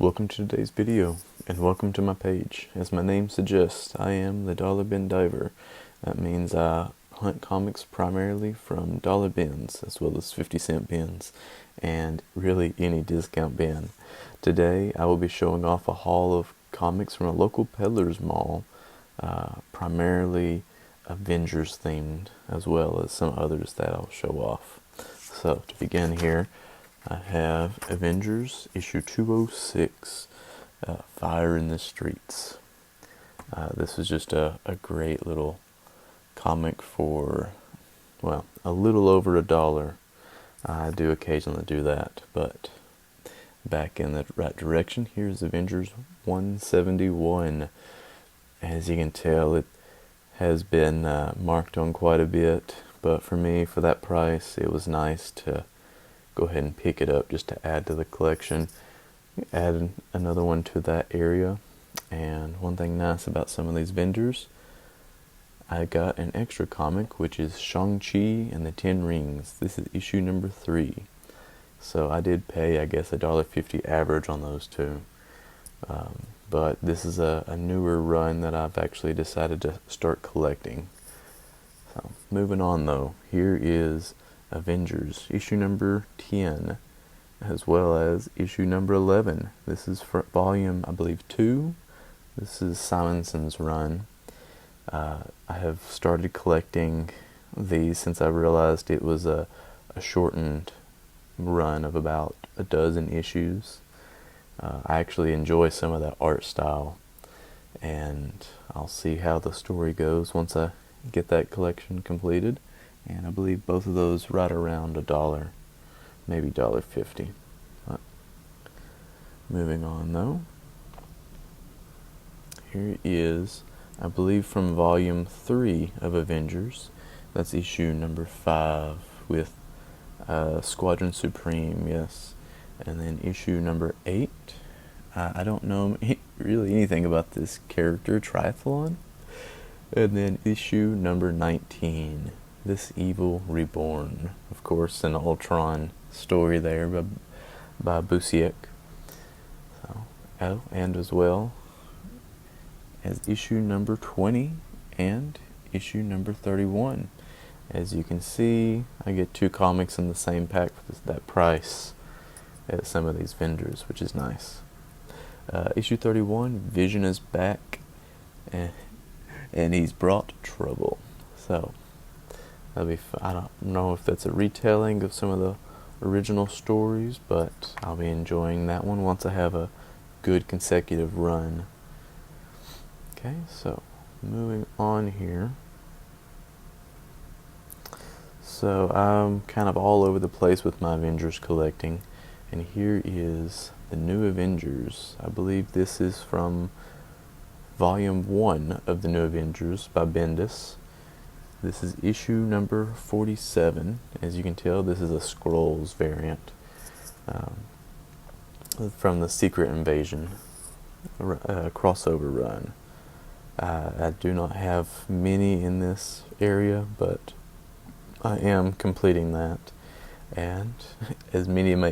Welcome to today's video, and welcome to my page. As my name suggests, I am the Dollar Bin Diver. That means I hunt comics primarily from dollar bins, as well as 50-cent bins, and really any discount bin. Today, I will be showing off a haul of comics from a local peddler's mall, primarily Avengers themed, as well as some others that I'll show off. So, to begin here, I have Avengers issue 206, Fire in the Streets. This is just a great little comic for, well, a little over $1. I do occasionally do that, but back in the right direction. Here's Avengers 171. As you can tell, it has been marked on quite a bit, but for me, for that price, it was nice to go ahead and pick it up just to add to the collection. Add another one to that area. And one thing nice about some of these vendors, I got an extra comic, which is Shang-Chi and the Ten Rings. This is issue number 3. So I did pay, I guess, $1.50 average on those two. But this is a newer run that I've actually decided to start collecting. So moving on though, here is Avengers issue number 10, as well as issue number 11. This is for volume, I believe, 2. This is Simonson's run. I have started collecting these since I realized it was a shortened run of about a dozen issues. I actually enjoy some of that art style, and I'll see how the story goes once I get that collection completed. And I believe both of those right around $1, maybe $1.50. But moving on though, here is, I believe, from volume 3 of Avengers. That's issue number 5 with Squadron Supreme, yes. And then issue number 8. I don't know really anything about this character, Triathlon. And then issue number 19. This Evil Reborn, of course, an Ultron story there by Busiek. So, and as well as issue number 20 and issue number 31. As you can see, I get 2 comics in the same pack for that price at some of these vendors, which is nice. Issue 31, Vision is back, and he's brought trouble. So that'll be I don't know if that's a retelling of some of the original stories, but I'll be enjoying that one once I have a good consecutive run. Okay, so moving on here. So I'm kind of all over the place with my Avengers collecting, and here is the New Avengers. I believe this is from volume 1 of the New Avengers by Bendis. This is issue number 47. As you can tell, this is a Skrulls variant from the Secret Invasion crossover run. I do not have many in this area, but I am completing that. And as many of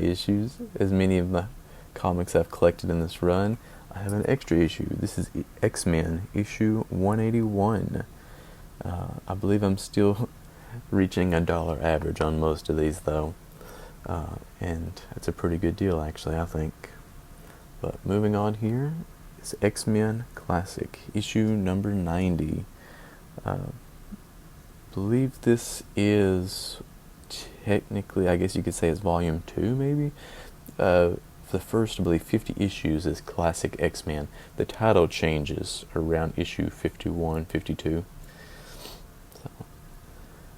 the comics I've collected in this run, I have an extra issue. This is XMen issue 181. I believe I'm still reaching $1 average on most of these though, and it's a pretty good deal actually, I think. But moving on here is X-Men Classic issue number 90. Believe this is technically, I guess you could say, it's volume 2 maybe. The first, I believe, 50 issues is Classic X-Men. The title changes around issue 51, 52.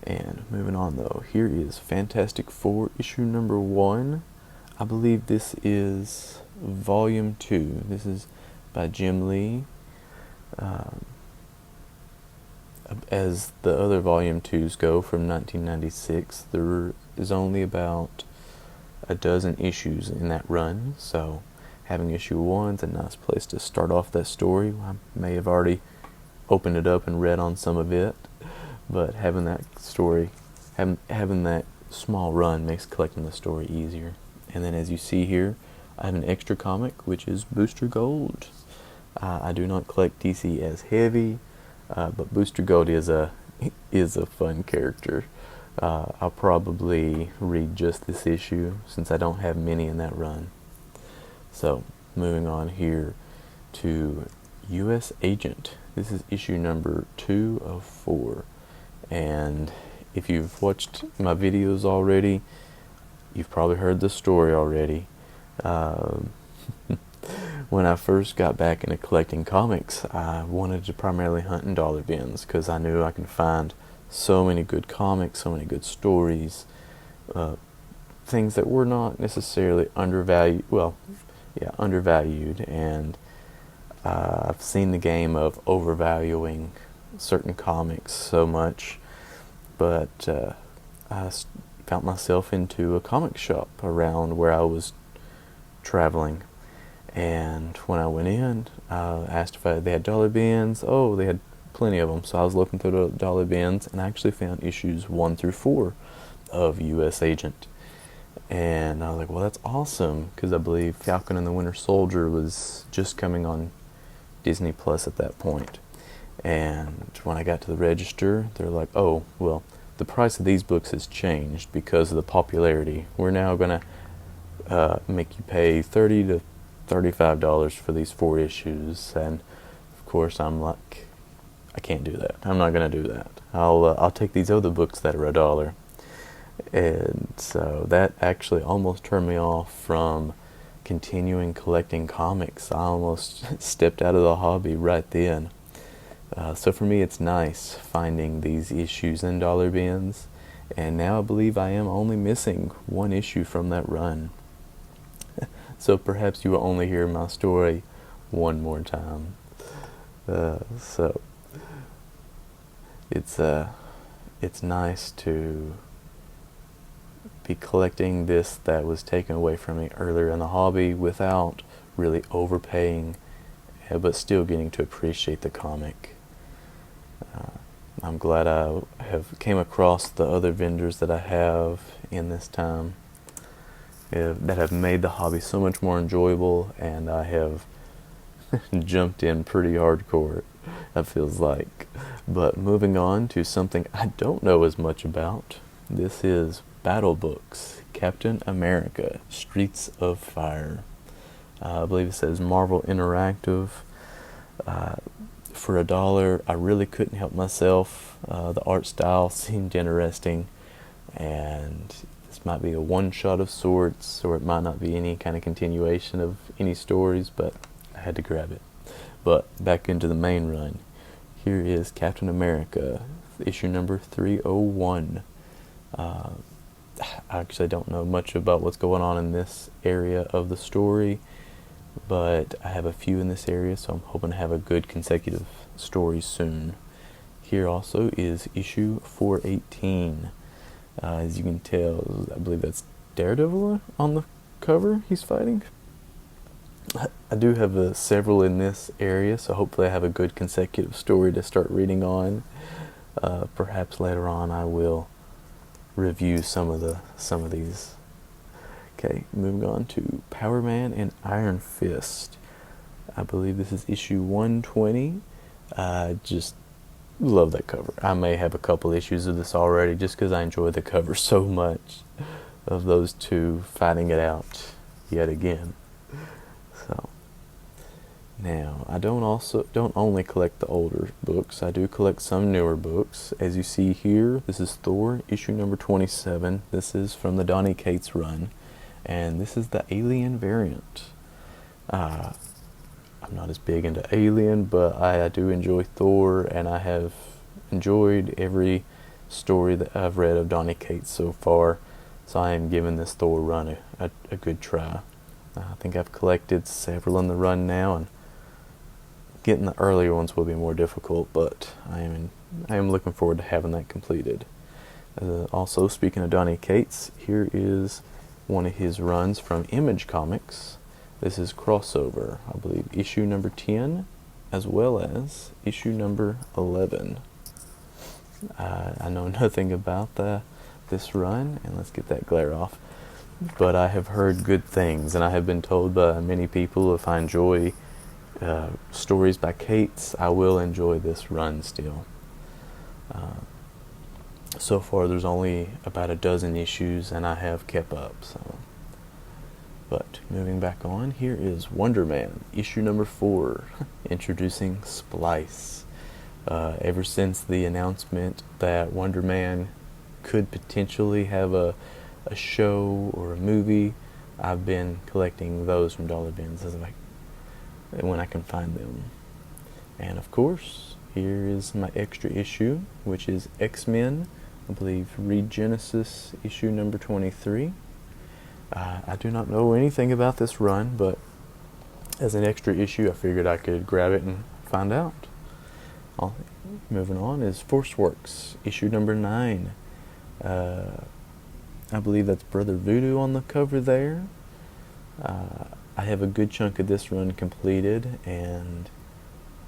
And moving on though, here is Fantastic Four issue number 1. I believe this is volume 2. This is by Jim Lee. As the other volume 2s go from 1996, there is only about a dozen issues in that run, so having issue 1's a nice place to start off that story. I may have already opened it up and read on some of it, but having that story, having that small run makes collecting the story easier. And then as you see here, I have an extra comic, which is Booster Gold. I do not collect DC as heavy, but Booster Gold is a fun character. I'll probably read just this issue since I don't have many in that run. So, moving on here to U.S. Agent. This is issue number 2 of 4. And if you've watched my videos already, you've probably heard the story already. When I first got back into collecting comics, I wanted to primarily hunt in dollar bins because I knew I could find so many good comics, so many good stories, things that were not necessarily undervalued, and I've seen the game of overvaluing certain comics so much, but I found myself into a comic shop around where I was traveling, and when I went in, I asked if they had dollar bins. Oh, they had plenty of them, so I was looking through the dollar bins, and I actually found issues 1 through 4 of U.S. Agent, and I was like, well, that's awesome, because I believe Falcon and the Winter Soldier was just coming on Disney Plus at that point. And when I got to the register, they're like, oh, well, the price of these books has changed because of the popularity. We're now going to make you pay $30 to $35 for these 4 issues. And of course, I'm like, I can't do that. I'm not going to do that. I'll take these other books that are $1. And so that actually almost turned me off from continuing collecting comics. I almost stepped out of the hobby right then. So for me, it's nice finding these issues in dollar bins, and now I believe I am only missing 1 issue from that run. So perhaps you will only hear my story one more time. So it's nice to be collecting this that was taken away from me earlier in the hobby without really overpaying, but still getting to appreciate the comic. I'm glad I have came across the other vendors that I have in this time that have made the hobby so much more enjoyable, and I have jumped in pretty hardcore, it feels like. But moving on to something I don't know as much about, this is Battle Books, Captain America, Streets of Fire. I believe it says Marvel Interactive. For $1, I really couldn't help myself. The art style seemed interesting, and this might be a one-shot of sorts, or it might not be any kind of continuation of any stories, but I had to grab it. But back into the main run. Here is Captain America, issue number 301. I actually don't know much about what's going on in this area of the story, but I have a few in this area, so I'm hoping to have a good consecutive story soon. Here also is issue 418. As you can tell, I believe that's Daredevil on the cover he's fighting. I do have several in this area, so hopefully I have a good consecutive story to start reading on. Perhaps later on I will review some of these. Okay, moving on to Power Man and Iron Fist. I believe this is issue 120. Just love that cover. I may have a couple issues of this already just because I enjoy the cover so much of those two fighting it out yet again. So now I don't only collect the older books. I do collect some newer books. As you see here, this is Thor, issue number 27. This is from the Donny Cates run, and this is the Alien variant. I'm not as big into Alien, but I do enjoy Thor, and I have enjoyed every story that I've read of Donny Cates so far, so I am giving this Thor run a good try. I think I've collected several in the run now, and getting the earlier ones will be more difficult, but I am looking forward to having that completed. Also, speaking of Donny Cates, here is one of his runs from Image Comics. This is Crossover, I believe, issue number 10, as well as issue number 11. I know nothing about this run, and let's get that glare off. but I have heard good things, and I have been told by many people if I enjoy stories by Cates, I will enjoy this run still. So far there's only about a dozen issues, and I have kept up. But moving back on, here is Wonder Man, issue number 4, introducing Splice. Ever since the announcement that Wonder Man could potentially have a show or a movie, I've been collecting those from dollar bins when I can find them. And of course, here is my extra issue, which is X-Men, I believe Regenesis issue number 23. I do not know anything about this run, but as an extra issue I figured I could grab it and find out. Moving on is Force Works issue number 9. I believe that's Brother Voodoo on the cover there. I have a good chunk of this run completed, and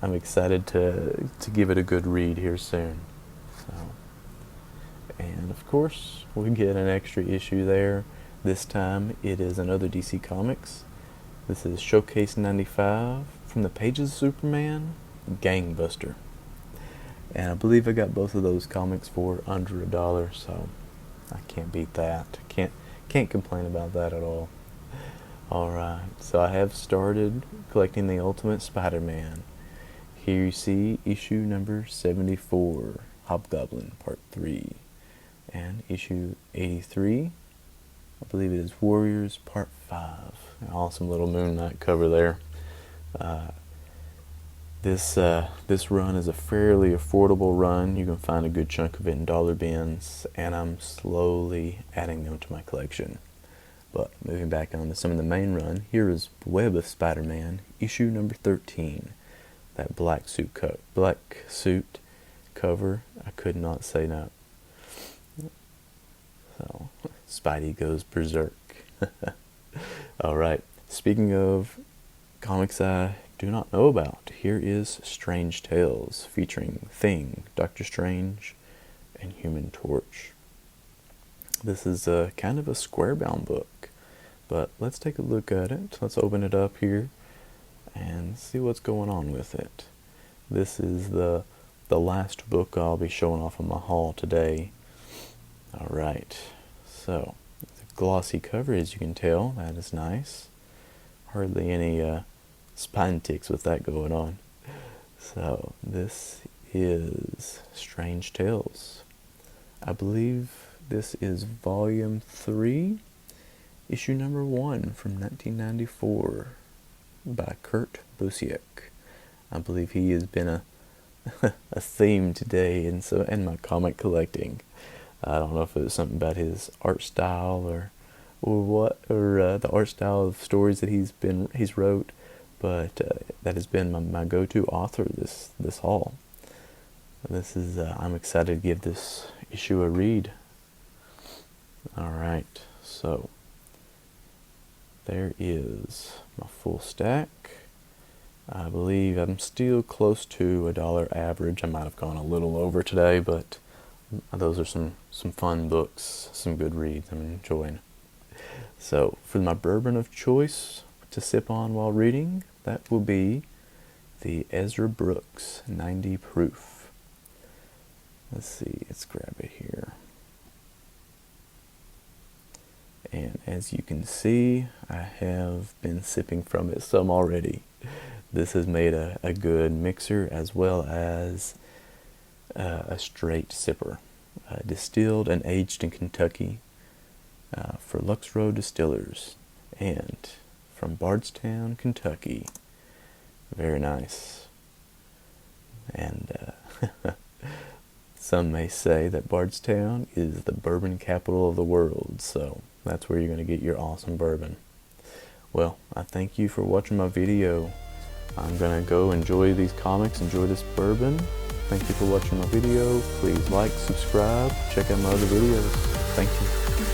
I'm excited to give it a good read here soon. And of course, we get an extra issue there. This time it is another DC Comics. This is Showcase 95 from the pages of Superman, Gangbuster. And I believe I got both of those comics for under $1, so I can't beat that. Can't complain about that at all. Alright, so I have started collecting the Ultimate Spider-Man. Here you see issue number 74, Hobgoblin Part 3. And issue 83, I believe it is Warriors Part 5. An awesome little Moon Knight cover there. This run is a fairly affordable run. You can find a good chunk of it in dollar bins, and I'm slowly adding them to my collection. But moving back on to some of the main run, here is Web of Spider-Man, issue number 13. That black suit cover, I could not say no. So, Spidey goes berserk. Alright, speaking of comics I do not know about, here is Strange Tales, featuring Thing, Doctor Strange, and Human Torch. This is kind of a square-bound book, but let's take a look at it. Let's open it up here and see what's going on with it. This is the last book I'll be showing off on my haul today. Alright, so the glossy cover, as you can tell, that is nice. Hardly any spine ticks with that going on. So this is Strange Tales. I believe this is volume 3, issue number 1 from 1994 by Kurt Busiek. I believe he has been a theme today in my comic collecting. I don't know if it was something about his art style or the art style of stories that he's wrote, but that has been my go-to author this haul. This is I'm excited to give this issue a read. Alright, so there is my full stack. I believe I'm still close to $1 average. I might have gone a little over today, but those are some fun books, some good reads I'm enjoying. So for my bourbon of choice to sip on while reading, that will be the Ezra Brooks 90 proof. Let's see, let's grab it here. And as you can see, I have been sipping from it some already. This has made a good mixer as well as a straight sipper. Distilled and aged in Kentucky for Lux Row Distillers and from Bardstown, Kentucky. Very nice. And some may say that Bardstown is the bourbon capital of the world, so that's where you're going to get your awesome bourbon. Well, I thank you for watching my video. I'm going to go enjoy these comics, enjoy this bourbon. Thank you for watching my video. Please like, subscribe, check out my other videos. Thank you.